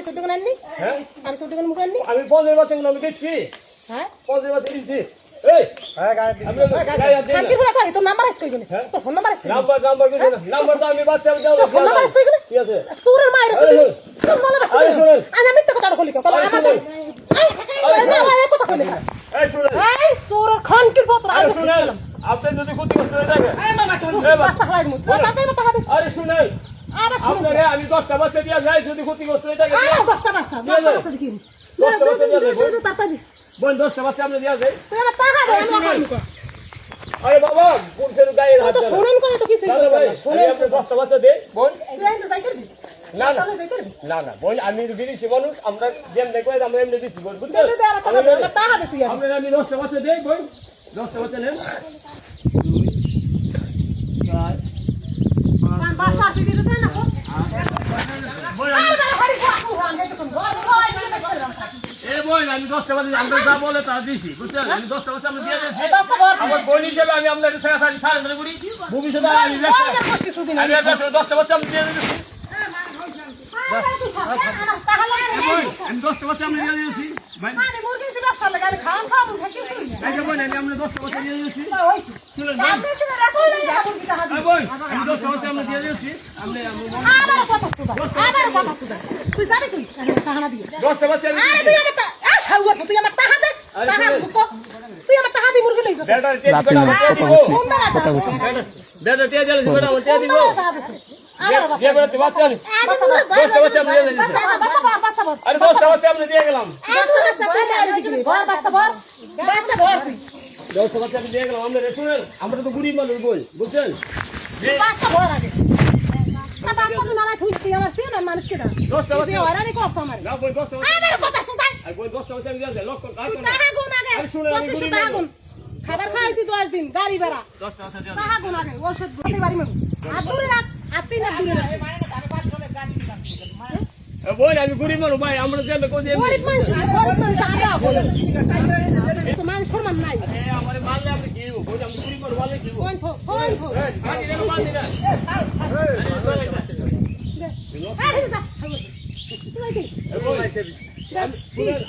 তোর দোকান আননি হ্যাঁ আমি তোর দোকান মুখ আননি আমি 50 বাচ্চাগুলো আমি দিচ্ছি হ্যাঁ 50 বাচ্চা দিচ্ছি এই হ্যাঁ গায়ে আমি গায়ে দিই শান্তি করে কই তোর নাম্বার আছে কই গেলে হ্যাঁ? তোর ফোন নাম্বার আছে নাম্বার কিছু না নাম্বার তো আমি বাচ্চা দাও তোর ফোন নাম্বার আছে কই গেলে কি আছে সুরের মায়ের আছে তোর নাম্বার আছে আরে শুনুন আমি মিথ্যা কথা কইলি কল আরে আমার শুনুন এই না এই কথা কইলি এই শুনুন এই সুর খানকির পত্র আরে আগে শুনুন আপনি যদি ক্ষতি করতে থাকে এই মামা চল বাস্তা খালাই মু তাতে মত হাতে আরে শুনুন আরে শুন আপনাকে আমি 10টা বাচ্চা দিয়া যাই যদি ক্ষতি করতে থাকে আরে বাস্তা বাস্তা বাস্তা দেখি তাড়াতাড়ি বোন 10টা বাচ্চা আপনি দিয়া যাই তুই আমার টাকা দে আমি ওখানে কর আরে বাবা পুরুষের গায়ে হাত তো দেন শুনেন কই তো কিছু দাদা ভাই শুনেন আপনি 10টা বাচ্চা দে বোন তুই এনে যাই করবি না না তাহলে যাই করবি না না বোন আমি বিদেশি মানুষ আমরা যেম দেখো আমরা এমনি দিচ্ছি বোন বুঝছেন তুই দে আমার টাকা দে তুই আমরা আমি 10টা বাচ্চা দেই বোন 10টা বাচ্চা নেন 2 4 বাস্তা তুই দিতে না বোন আরে হারি কাকু হান এই তো ঘর এই বোন আমি 10টা বাচ্চা আমরা যা বলে তা দিছি বুঝছেন আমি 10টা বাচ্চা আমি দিয়ে দিয়েছি এটা তো ঘর আমার বোন হিসেবে আমি আপনাদের সাথে সাড়ে ধরে করি ভবিষ্যতে আমি আমি আপনার 10টা বাচ্চা আমি দিয়ে দিয়েছি আমি 10টা বাচ্চা আমি দিয়ে দিয়েছি ভাই এই যে বোন আমি আপনার 10টা বাচ্চা দিয়ে দিয়েছি শুনুন বোন আমি 10টা বাচ্চা আমি দিয়ে দিয়েছি আপনি তুই যাবি তুই টাকা দিয়ে 10টা বাচ্চা আমি আরে তুই আমার তুই আমার টাকা দে টাকা তুই আমার টাকা দি মুরগি লইছ বেটা তে বেটা তে দিলে বেটা তে দিব যে বেটা বাচ্চা নি 10টা বাচ্চা আমি দিয়ে দিয়েছি আরে 10টা বাচ্চা আমি দিয়ে গেলাম 10টা বাচ্চা আমি দিয়ে গেলাম আমরা শুনেন আমরা তো গরিব মানুষ বই বুঝছেন যে 10টা বাচ্চা না বই 10টা বাচ্চা আর বই 10টা বাচ্চা আমি দিয়ে দিলাম লক্ষ আরে শুনেন আমি গরিব মানুষ খাবার খাইছি 10 দিন গাড়ি ভাড়া 10টা বাচ্চা দিয়ে টাকা গুণ আগে ওষুধ গুণ বাড়ি মেবু আর দূরে রাখ আর তিন দূরে রাখ বই আমি গরিব মানুষ ভাই আমরা যে কই যে গরিব মানুষ আয়া বলে তো মানুষ সম্মান নাই আমারে মারলে আপনি কি বই আমি গরিব মানুষ বলে কি কোন থো আরে রে মারলি না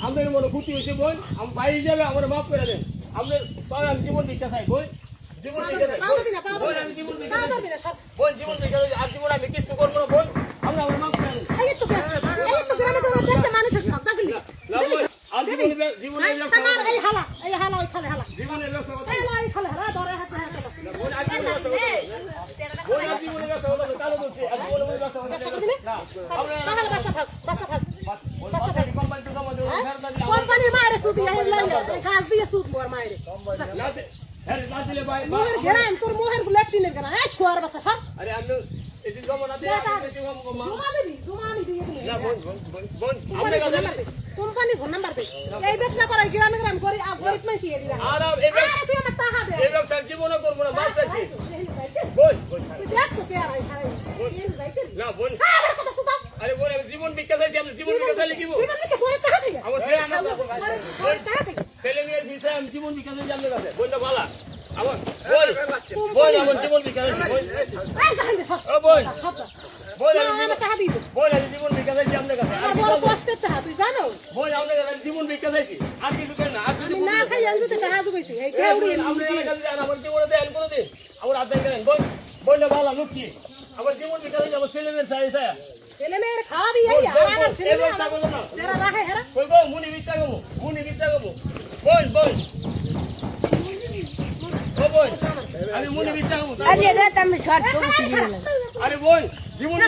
আমাদের মনে ক্ষতি হয়েছে বোন আমি বাইরে যাবে আমার মাফ করে দেন আমাদের আমি জীবন দিতে চাই বোন জীবন দিতে চাই বোন আমি জীবন দিতে চাই বোন জীবন দিতে চাই আর জীবন আমি কিছু করবো না বোন আমরা আমার মাফ করে দেন না বোন আর জীবনে জীবনের লক্ষ্য বোন আমি বোন আমি জীবনের লক্ষ্য হলো কালো বলছি আর জীবনের লক্ষ্য হলো না আমরা কোম্পানি তো জমা দেব কোম্পানির মায়ের সুদ গাছ দিয়ে সুদ মোর মায়ের হ্যাঁ না দিলে ভাই মোহের ঘেরান তোর মোহের লেফটিনের ঘেরান এই ছুয়ার বাচ্চা সব আরে আমি এই যে জমা না দিয়ে জুমানি দিয়ে না বোন আমরা কাছে কোম্পানি ফোন নাম্বার দে এই ব্যবসা করে গ্রামে গ্রাম করি আর গরিব মানুষ এই দিরা আর এই তুই আমার টাকা দে এই ব্যবসা জীবনে করব না মাছ চাইছি বোন তুই দেখছ কে আর না বোন আমার কথা সুদা আরে বোন আমি জীবন বিক্রি চাইছি আমি জীবন বিক্রি চাইলে কি তুই মানে কি টাকা দিবি আমার ছেলে টাকা দিবি ছেলে মেয়ের বিষয়ে আমি জীবন বিক্রি চাইছি আপনার কাছে বোনটা ভালো আমার বোন আমার জীবন বিক্রি চাইছি বোন এই জাহিদ সব ও বোন সব বোন আমার টাকা দিবি বোন আমি জীবন বিক্রি চাইছি আপনার কাছে আমার বড় কষ্টের টাকা তুই জানো বোন আপনার কাছে জীবন বিক্রি চাইছি আর কিছু কেন না আর কিছু না খাই আমি তো টাকা দিবি এই কেউড়ি আমরা এলাকাতে যান আমার জীবনে দেন কোনদিন আমার আদায় করেন বোন বোনটা ভালো লুকি আমার জীবন বিক্রি চাইছি আমার ছেলে মেয়ের চাই চাই ছেলে মেয়ের খাওয়াবি এই আমার ছেলে মেয়ে যারা রাখে হেরা কই গো মুনি বিচা গো বোন ও বোন আমি মুনি বিচা গো আরে রে তুমি শর্ট করে দিলে আরে বোন জীবন